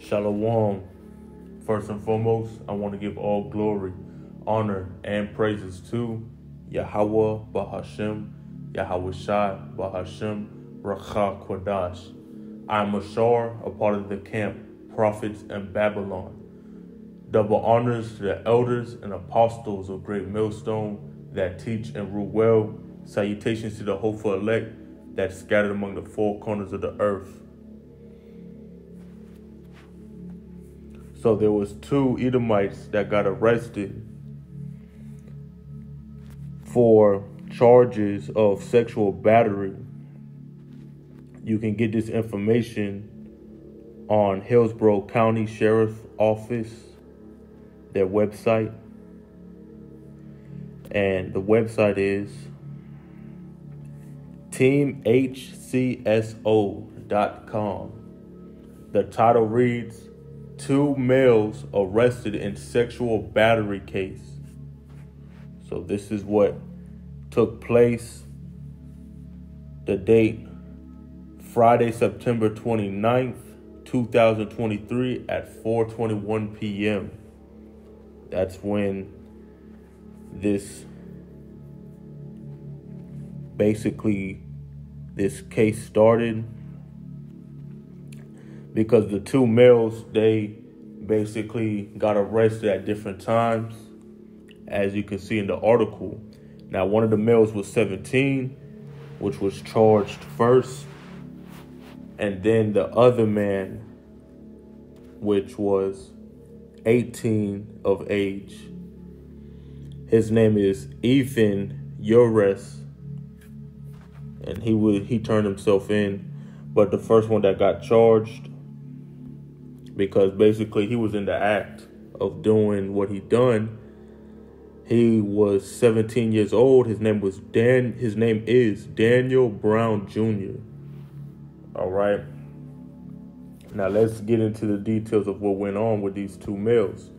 Shalawam. First and foremost, I want to give all glory, honor, and praises to YAHAWAH BAHASHam YAHAWASHI BAHASHam RATAZAH. I'm Ahshar, a part of the camp Prophets in Babylon. Double honors to the elders and apostles of Great Millstone that teach and rule well. Salutations to the hopeful elect that's scattered among the four corners of the earth. So there was two Edomites that got arrested for charges of sexual battery. You can get this information on Hillsborough County Sheriff's Office, their website. And the website is teamhcso.com. The title reads, Two males arrested in sexual battery case. So this is what took place. The date, Friday, September 29th, 2023 at 4:21 p.m. That's when this case started, because the two males, they basically got arrested at different times, as you can see in the article. Now, one of the males was 17, which was charged first, and then the other man, which was 18 of age. His name is Ethan Yores, and he turned himself in. But the first one that got charged, because basically he was in the act of doing what he done. He was 17 years old. His name is Daniel Brown Jr. All right. Now let's get into the details of what went on with these two males.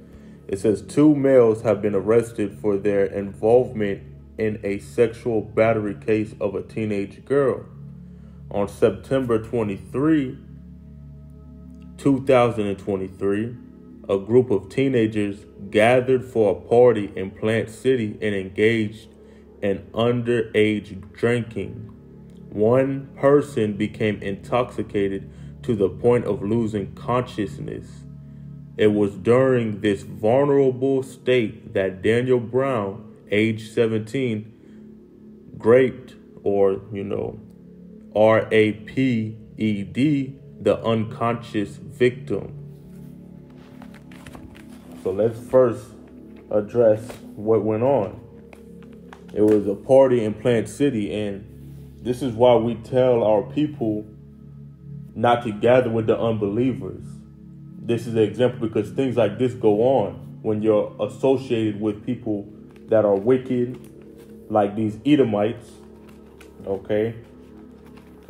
It says two males have been arrested for their involvement in a sexual battery case of a teenage girl. On September 23, 2023, a group of teenagers gathered for a party in Plant City and engaged in underage drinking. One person became intoxicated to the point of losing consciousness. It was during this vulnerable state that Daniel Brown, age 17, raped, or, raped, the unconscious victim. So let's first address what went on. It was a party in Plant City, and this is why we tell our people not to gather with the unbelievers. This is an example, because things like this go on when you're associated with people that are wicked, like these Edomites, okay?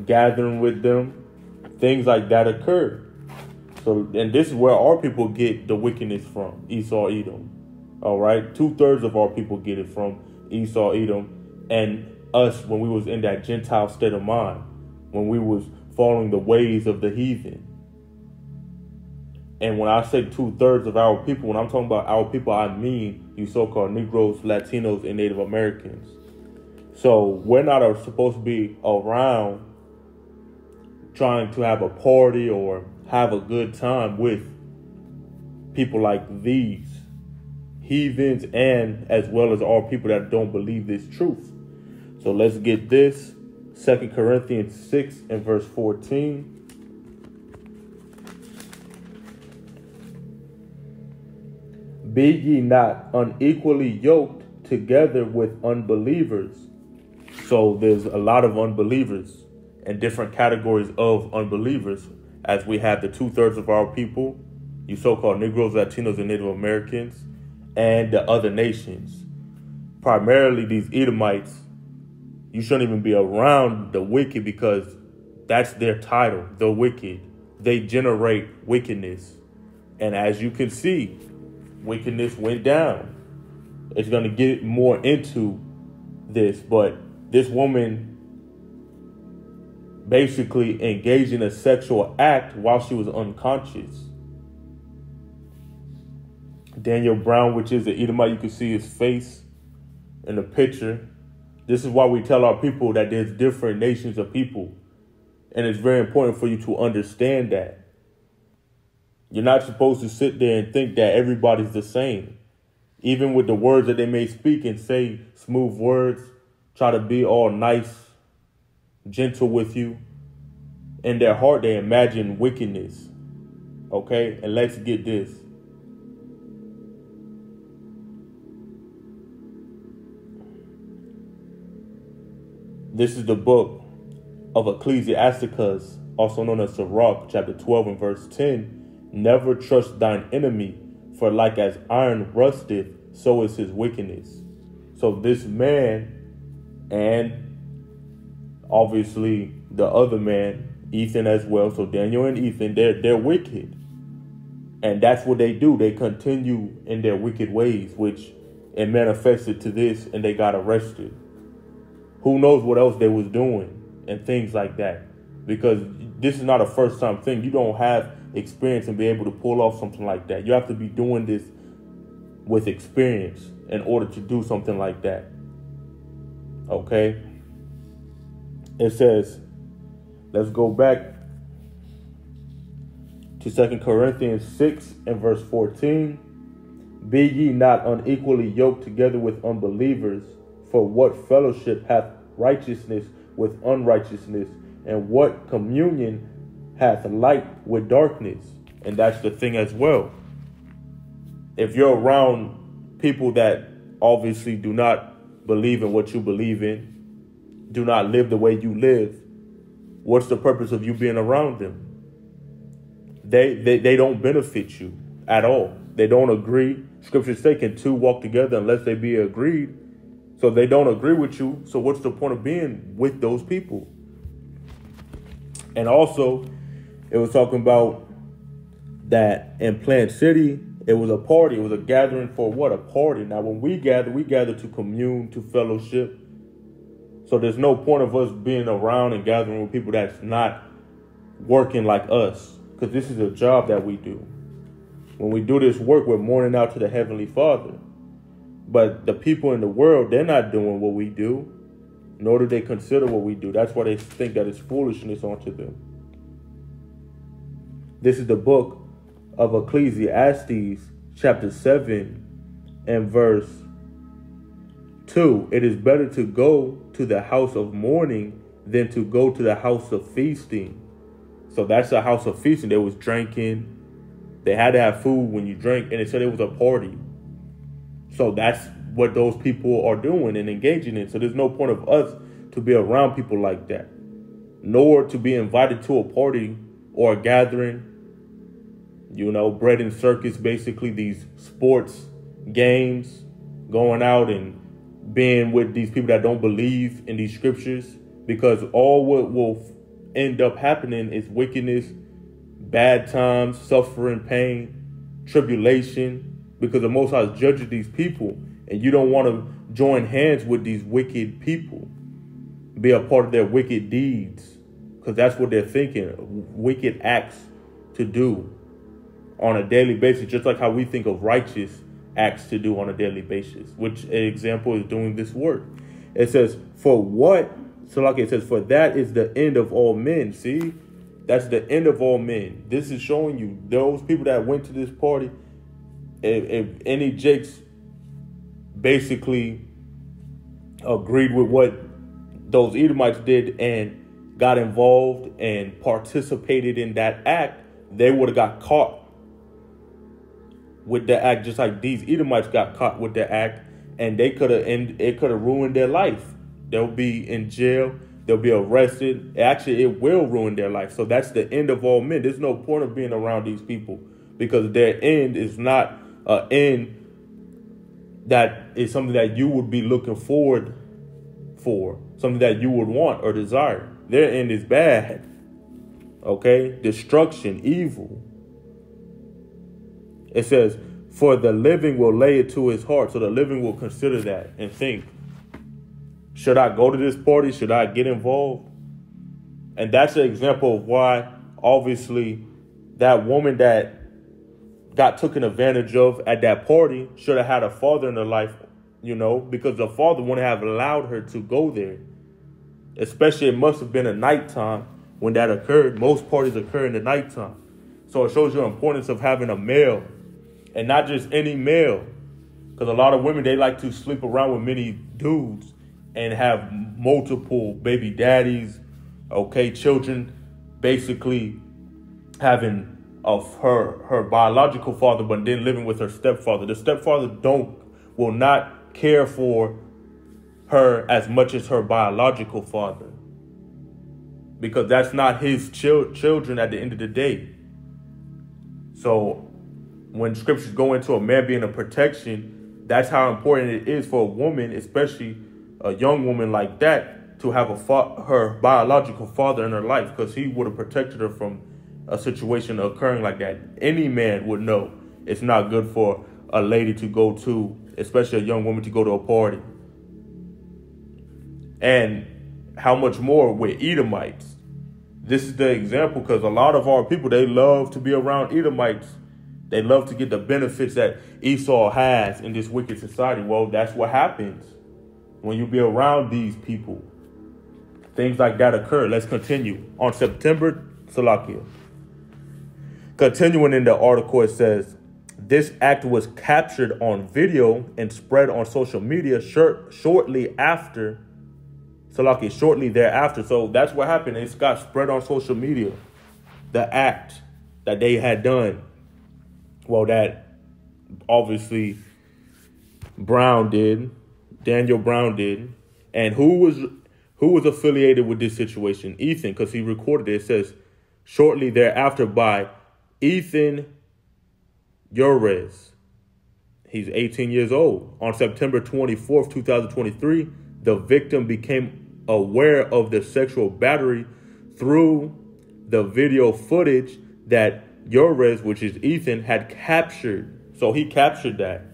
Gathering with them, things like that occur. So, and this is where our people get the wickedness from, Esau, Edom. All right? 2/3 of our people get it from Esau, Edom, and us when we was in that Gentile state of mind, when we was following the ways of the heathen. And when I say 2/3 of our people, when I'm talking about our people, I mean you so-called Negroes, Latinos, and Native Americans. So we're not supposed to be around trying to have a party or have a good time with people like these heathens, and as well as our people that don't believe this truth. So let's get this. 2 Corinthians 6 and verse 14. Be ye not unequally yoked together with unbelievers. So there's a lot of unbelievers and different categories of unbelievers, as we have the 2/3 of our people, you so-called Negroes, Latinos, and Native Americans, and the other nations. Primarily these Edomites, you shouldn't even be around the wicked, because that's their title, the wicked. They generate wickedness. And as you can see, wickedness went down. It's going to get more into this, but this woman basically engaged in a sexual act while she was unconscious. Daniel Brown, which is the Edomite. You can see his face in the picture. This is why we tell our people that there's different nations of people. And it's very important for you to understand that. You're not supposed to sit there and think that everybody's the same. Even with the words that they may speak and say smooth words, try to be all nice, gentle with you. In their heart, they imagine wickedness. Okay? And let's get this. This is the book of Ecclesiasticus, also known as Sirach, chapter 12 and verse 10. Never trust thine enemy, for like as iron rusteth, so is his wickedness. So this man, and obviously the other man, Ethan as well. So Daniel and Ethan, they're wicked. And that's what they do. They continue in their wicked ways, which it manifested to this, and they got arrested. Who knows what else they was doing and things like that. Because this is not a first time thing. You don't have experience and be able to pull off something like that. You have to be doing this with experience in order to do something like that. Okay? It says, let's go back to 2 Corinthians 6 and verse 14. Be ye not unequally yoked together with unbelievers, for what fellowship hath righteousness with unrighteousness, and what communion hath light with darkness? And that's the thing as well. If you're around people that obviously do not believe in what you believe in, do not live the way you live, what's the purpose of you being around them? They don't benefit you at all. They don't agree. Scriptures say, can two walk together unless they be agreed? So they don't agree with you. So what's the point of being with those people? And also, it was talking about that in Plant City, it was a party. It was a gathering for what? A party. Now, when we gather to commune, to fellowship. So there's no point of us being around and gathering with people that's not working like us. Because this is a job that we do. When we do this work, we're mourning out to the Heavenly Father. But the people in the world, they're not doing what we do, nor do they consider what we do. That's why they think that it's foolishness unto them. This is the book of Ecclesiastes, chapter 7 and verse 2. It is better to go to the house of mourning than to go to the house of feasting. So that's a house of feasting. They was drinking. They had to have food when you drink, and it said it was a party. So that's what those people are doing and engaging in. So there's no point of us to be around people like that, nor to be invited to a party or a gathering, you know, bread and circus, basically these sports games, going out and being with these people that don't believe in these scriptures, because all what will end up happening is wickedness, bad times, suffering, pain, tribulation, because the Most High is judging these people, and you don't want to join hands with these wicked people, be a part of their wicked deeds, because that's what they're thinking, wicked acts to do on a daily basis, just like how we think of righteous acts to do on a daily basis, which an example is doing this work. It says, for what? So like it says, for that is the end of all men. See, that's the end of all men. This is showing you those people that went to this party, if any Jakes basically agreed with what those Edomites did and got involved and participated in that act, they would have got caught with the act, just like these Edomites got caught with the act, and it could have ruined their life. They'll be in jail. They'll be arrested. Actually, it will ruin their life. So that's the end of all men. There's no point of being around these people, because their end is not an end that is something that you would be looking forward for, something that you would want or desire. Their end is bad. Okay? Destruction, evil. It says, for the living will lay it to his heart. So the living will consider that and think, should I go to this party? Should I get involved? And that's an example of why, obviously, that woman that got taken advantage of at that party should have had a father in her life, because the father wouldn't have allowed her to go there. Especially it must have been a nighttime when that occurred. Most parties occur in the nighttime. So it shows you the importance of having a male, and not just any male. Because a lot of women, they like to sleep around with many dudes and have multiple baby daddies, children, basically having of her biological father, but then living with her stepfather. The stepfather will not care for her as much as her biological father, because that's not his children at the end of the day. So when scriptures go into a man being a protection, that's how important it is for a woman, especially a young woman like that, to have her biological father in her life, because he would have protected her from a situation occurring like that. Any man would know it's not good for a lady to go to, especially a young woman, to go to a party. And how much more with Edomites. This is the example, because a lot of our people, they love to be around Edomites. They love to get the benefits that Esau has in this wicked society. Well, that's what happens when you be around these people. Things like that occur. Let's continue. On September, continuing in the article, it says, this act was captured on video and spread on social media shortly thereafter. So that's what happened. It got spread on social media. The act that they had done. Well, that obviously Daniel Brown did. And who was affiliated with this situation? Ethan, because he recorded it. It says, shortly thereafter by Ethan Yorez. He's 18 years old. On September 24th, 2023, the victim became aware of the sexual battery through the video footage that Yorez, which is Ethan, had captured. So he captured that.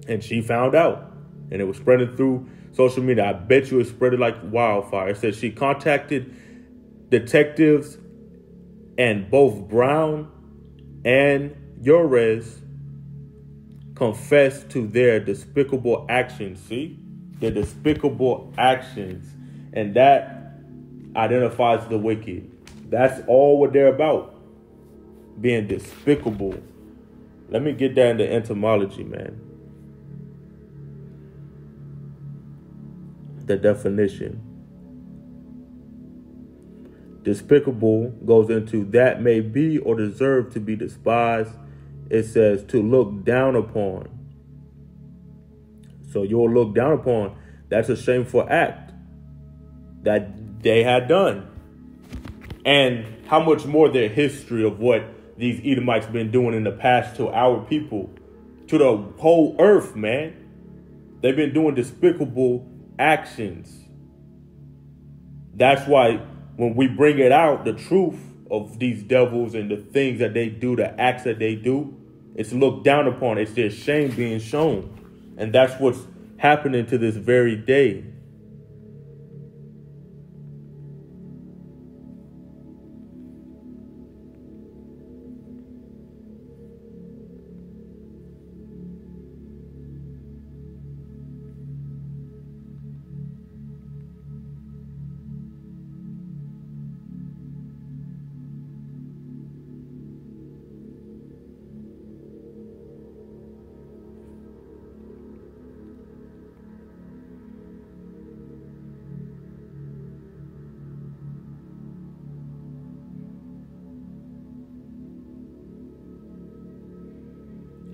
And she found out. And it was spreading through social media. I bet you it spread like wildfire. It says she contacted detectives, and both Brown and Yorez confessed to their despicable actions. See? Their despicable actions. And that identifies the wicked. That's all what they're about. Being despicable. Let me get that into etymology, man. The definition. Despicable goes into that may be or deserve to be despised. It says to look down upon. So you'll look down upon. That's a shameful act that they had done. And how much more their history of what these Edomites been doing in the past to our people, to the whole earth, man. They've been doing despicable actions. That's why when we bring it out, the truth of these devils and the things that they do, the acts that they do, it's looked down upon. It's their shame being shown. And that's what's happening to this very day.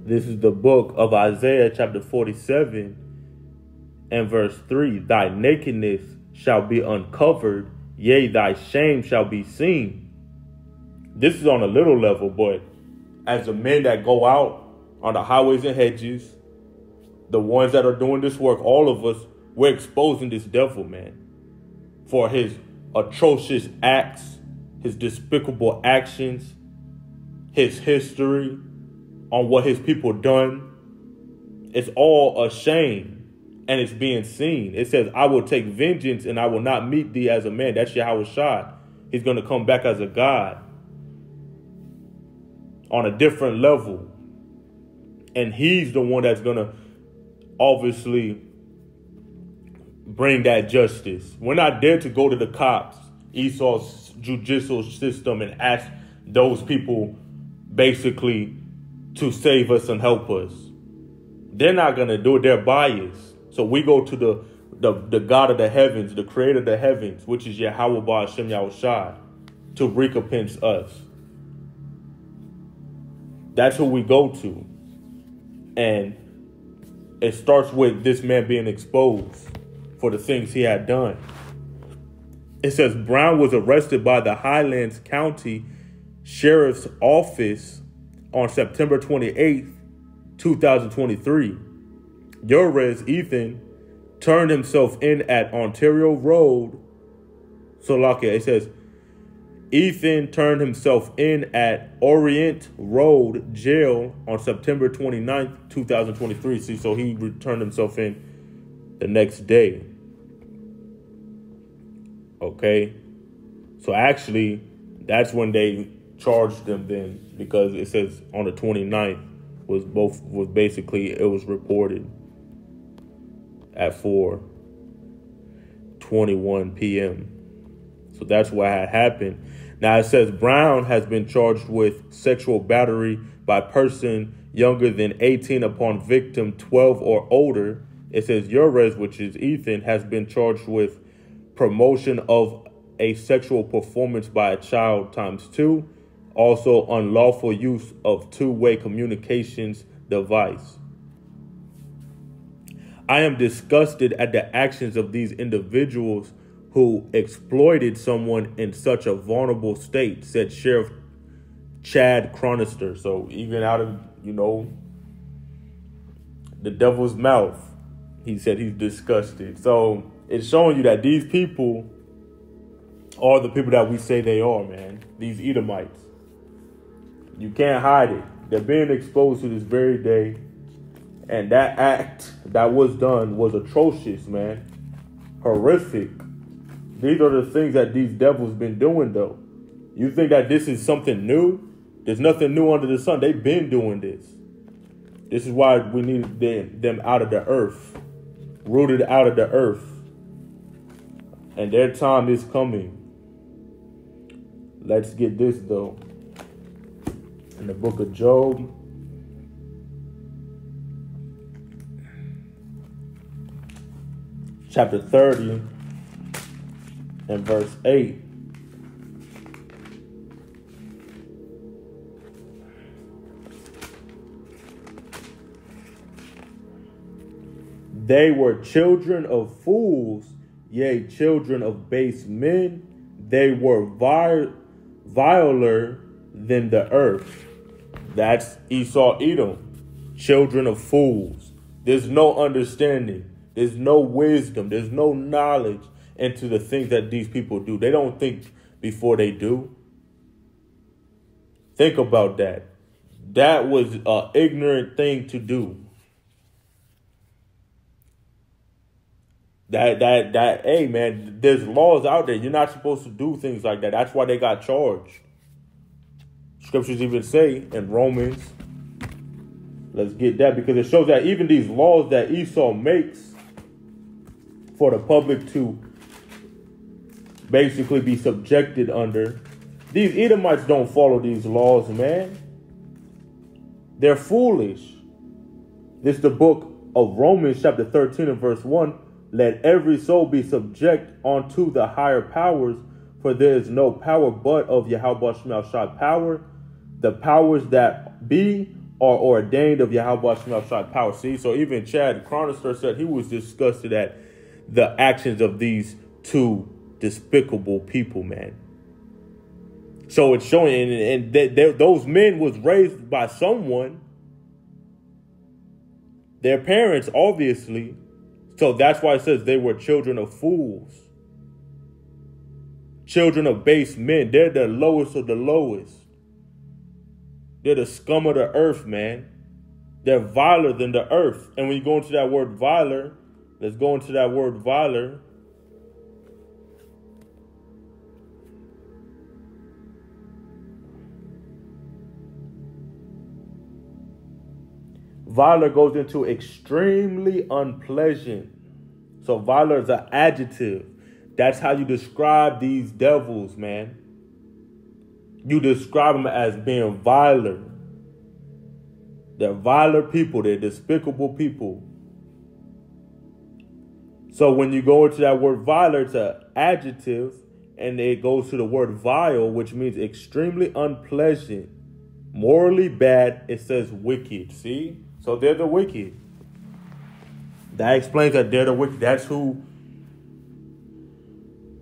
This is the book of Isaiah chapter 47 and verse 3. Thy nakedness shall be uncovered, yea, thy shame shall be seen. This is on a little level, but as the men that go out on the highways and hedges, the ones that are doing this work, all of us, we're exposing this devil, man, for his atrocious acts, his despicable actions, his history, on what his people done. It's all a shame, and it's being seen. It says, I will take vengeance and I will not meet thee as a man. That's YAHAWAH. He's going to come back as a God. on a different level. And he's the one that's going to obviously bring that justice. We're not there to go to the cops, Esau's judicial system, and ask those people basically to save us and help us. They're not going to do it. They're biased. So we go to the God of the heavens, the creator of the heavens, which is YAHAWAH BAHASHAM YAHAWASHI, to recompense us. That's who we go to. And it starts with this man being exposed for the things he had done. It says Brown was arrested by the Highlands County Sheriff's Office on September 28th, 2023. Yorez Ethan turned himself in at Ontario Road. It says Ethan turned himself in at Orient Road Jail on September 29th, 2023. See, so he returned himself in the next day. Okay. So actually, that's when they charged them then, because it says on the 29th was basically, it was reported at 4:21 p.m. So that's what had happened. Now it says Brown has been charged with sexual battery by person younger than 18 upon victim 12 or older. It says Yorez, which is Ethan, has been charged with promotion of a sexual performance by a child ×2. Also unlawful use of two-way communications device. I am disgusted at the actions of these individuals who exploited someone in such a vulnerable state, said Sheriff Chad Chronister. So even out of, the devil's mouth, he said he's disgusted. So it's showing you that these people are the people that we say they are, man. These Edomites. You can't hide it. They're being exposed to this very day. And that act that was done was atrocious, man. Horrific. These are the things that these devils been doing, though. You think that this is something new? There's nothing new under the sun. They've been doing this. This is why we need them out of the earth. Rooted out of the earth. And their time is coming. Let's get this, though. In the book of Job, chapter 30 and verse 8. They were children of fools, yea, children of base men. They were viler than the earth. That's Esau, Edom. Children of fools. There's no understanding. There's no wisdom. There's no knowledge into the things that these people do. They don't think before they do. Think about that. That was an ignorant thing to do. Hey, man, there's laws out there. You're not supposed to do things like that. That's why they got charged. Scriptures even say in Romans, let's get that, because it shows that even these laws that Esau makes for the public to basically be subjected under, these Edomites don't follow these laws, man. They're foolish. This is the book of Romans chapter 13 and verse 1. Let every soul be subject unto the higher powers, for there is no power but of YAHAWAH BAHASHAM YAHAWASHI power. The powers that be are ordained of YAHAWAH BAHASHAM YAHAWASHI power. See, so even Chad Chronister said he was disgusted at the actions of these two despicable people, man. So it's showing, and those men was raised by someone, their parents, obviously. So that's why it says they were children of fools. Children of base men. They're the lowest of the lowest. They're the scum of the earth, man. They're viler than the earth. And when you go into that word viler, let's go into that word viler. Viler goes into extremely unpleasant. So viler is an adjective. That's how you describe these devils, man. You describe them as being viler. They're viler people. They're despicable people. So when you go into that word viler, it's an adjective, and it goes to the word vile, which means extremely unpleasant, morally bad. It says wicked. See? So they're the wicked. That explains that they're the wicked. That's who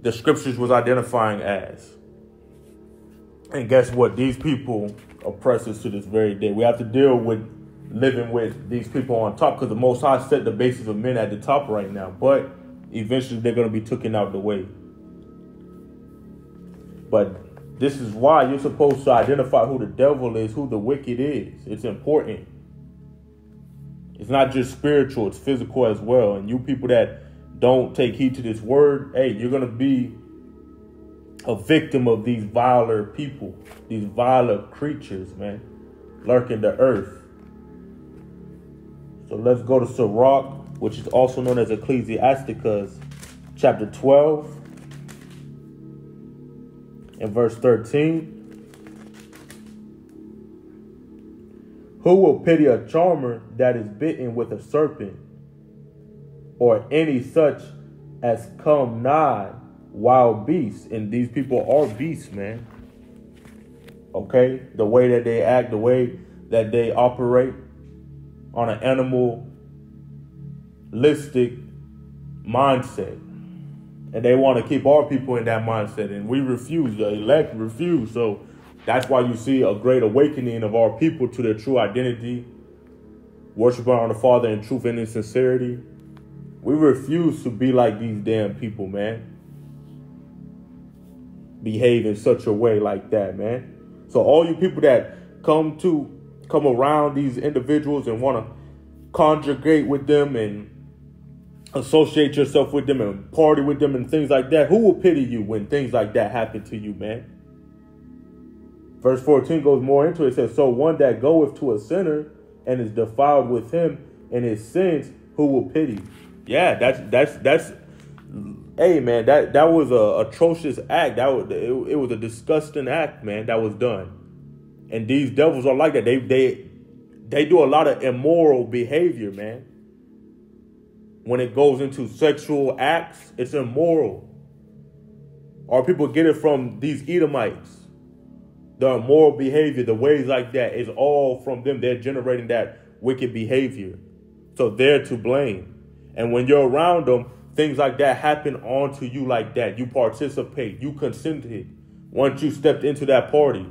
the scriptures was identifying as. And guess what? These people oppress us to this very day. We have to deal with living with these people on top, because the Most High set the basis of men at the top right now. But eventually they're going to be taken out of the way. But this is why you're supposed to identify who the devil is, who the wicked is. It's important. It's not just spiritual, it's physical as well. And you people that don't take heed to this word, hey, you're going to be a victim of these viler people, these viler creatures, man, lurking the earth. So let's go to Sirach, which is also known as Ecclesiasticus, chapter 12, and verse 13. Who will pity a charmer that is bitten with a serpent, or any such as come nigh wild beasts? And these people are beasts, man. Okay? The way that they act, the way that they operate on an animalistic mindset. And they want to keep our people in that mindset. And we refuse. The elect refuse. So that's why you see a great awakening of our people to their true identity, worshiping on the Father in truth and in sincerity. We refuse to be like these damn people, man. Behave in such a way like that, man. So all you people that come around these individuals and want to conjugate with them and associate yourself with them and party with them and things like that, who will pity you when things like that happen to you, man? Verse 14 goes more into it. It says, so one that goeth to a sinner and is defiled with him and his sins, who will pity? Yeah, that's hey, man, that was a atrocious act. It was a disgusting act, man, that was done. And these devils are like that. They do a lot of immoral behavior, man. When it goes into sexual acts, it's immoral. Our people get it from these Edomites. The immoral behavior, the ways like that, is all from them. They're generating that wicked behavior. So they're to blame. And when you're around them, things like that happen onto you like that. You participate. You consented once you stepped into that party.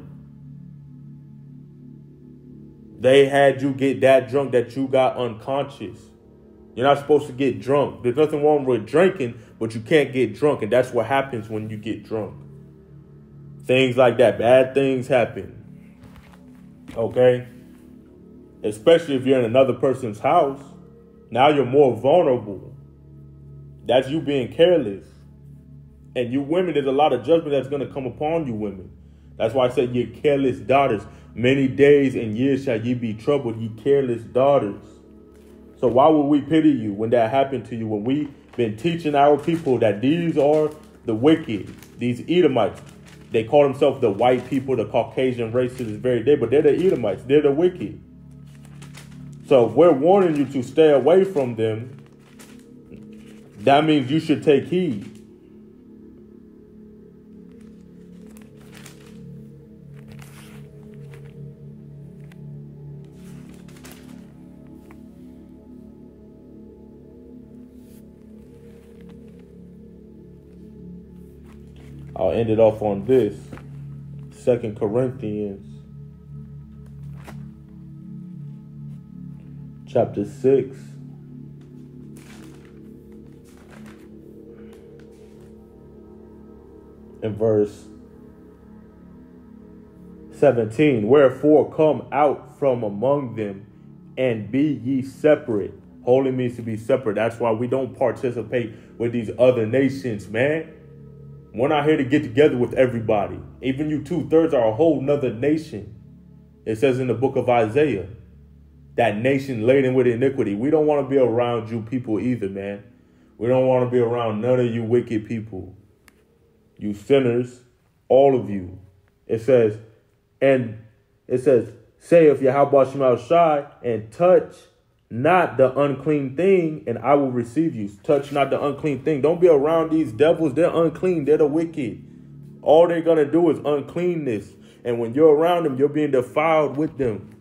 They had you get that drunk that you got unconscious. You're not supposed to get drunk. There's nothing wrong with drinking, but you can't get drunk. And that's what happens when you get drunk. Things like that. Bad things happen. Okay? Especially if you're in another person's house. Now you're more vulnerable. That's you being careless. And you women, there's a lot of judgment that's going to come upon you women. That's why I said ye careless daughters. Many days and years shall ye be troubled, ye careless daughters. So why would we pity you when that happened to you? When we've been teaching our people that these are the wicked, these Edomites. They call themselves the white people, the Caucasian race to this very day, but they're the Edomites. They're the wicked. So if we're warning you to stay away from them, that means you should take heed. I'll end it off on this. 2 Corinthians chapter 6. And verse 17. Wherefore come out from among them and be ye separate. Holy means to be separate. That's why we don't participate with these other nations, man. We're not here to get together with everybody. Even you 2/3 are a whole nother nation. It says in the book of Isaiah. that nation laden with iniquity. We don't want to be around you people either, man. We don't want to be around none of you wicked people. You sinners, all of you. It says, saith Yahawah Bahashem Yahawashi, and touch not the unclean thing, and I will receive you. Touch not the unclean thing. Don't be around these devils. They're unclean. They're the wicked. All they're going to do is uncleanness. And when you're around them, you're being defiled with them.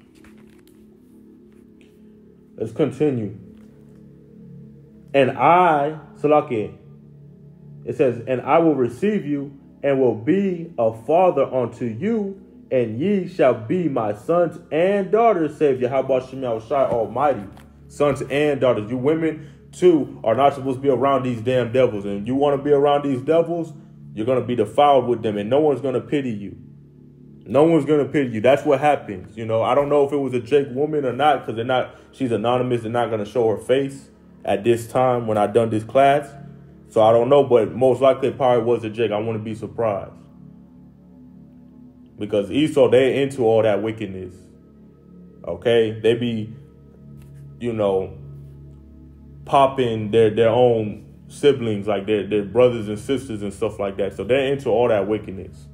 Let's continue. And it says, and I will receive you and will be a father unto you, and ye shall be my sons and daughters, saith Yahawah Bahashem Yahawashi Almighty. Sons and daughters. You women, too, are not supposed to be around these damn devils. And you want to be around these devils, you're going to be defiled with them, and no one's going to pity you. No one's going to pity you. That's what happens. You know, I don't know if it was a Jake woman or not, because she's anonymous. They're not going to show her face at this time when I done this class. So I don't know, but most likely it probably was a Jake. I wouldn't be surprised. Because Esau, they're into all that wickedness. Okay? They be, you know, popping their own siblings, like their brothers and sisters and stuff like that. So they're into all that wickedness.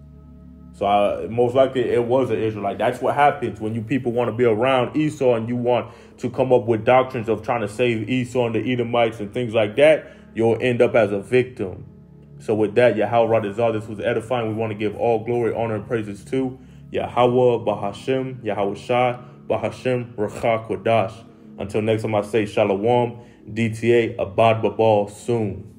So most likely it was an Israelite. That's what happens when you people want to be around Esau and you want to come up with doctrines of trying to save Esau and the Edomites and things like that. You'll end up as a victim. So with that, Yahawah RATAZAH, this was edifying. We want to give all glory, honor, and praises to Yahawah Bahashem Yahawashi Bahashem Ruach Kodash. Until next time, I say Shalawam, DTA, Abad Babal soon.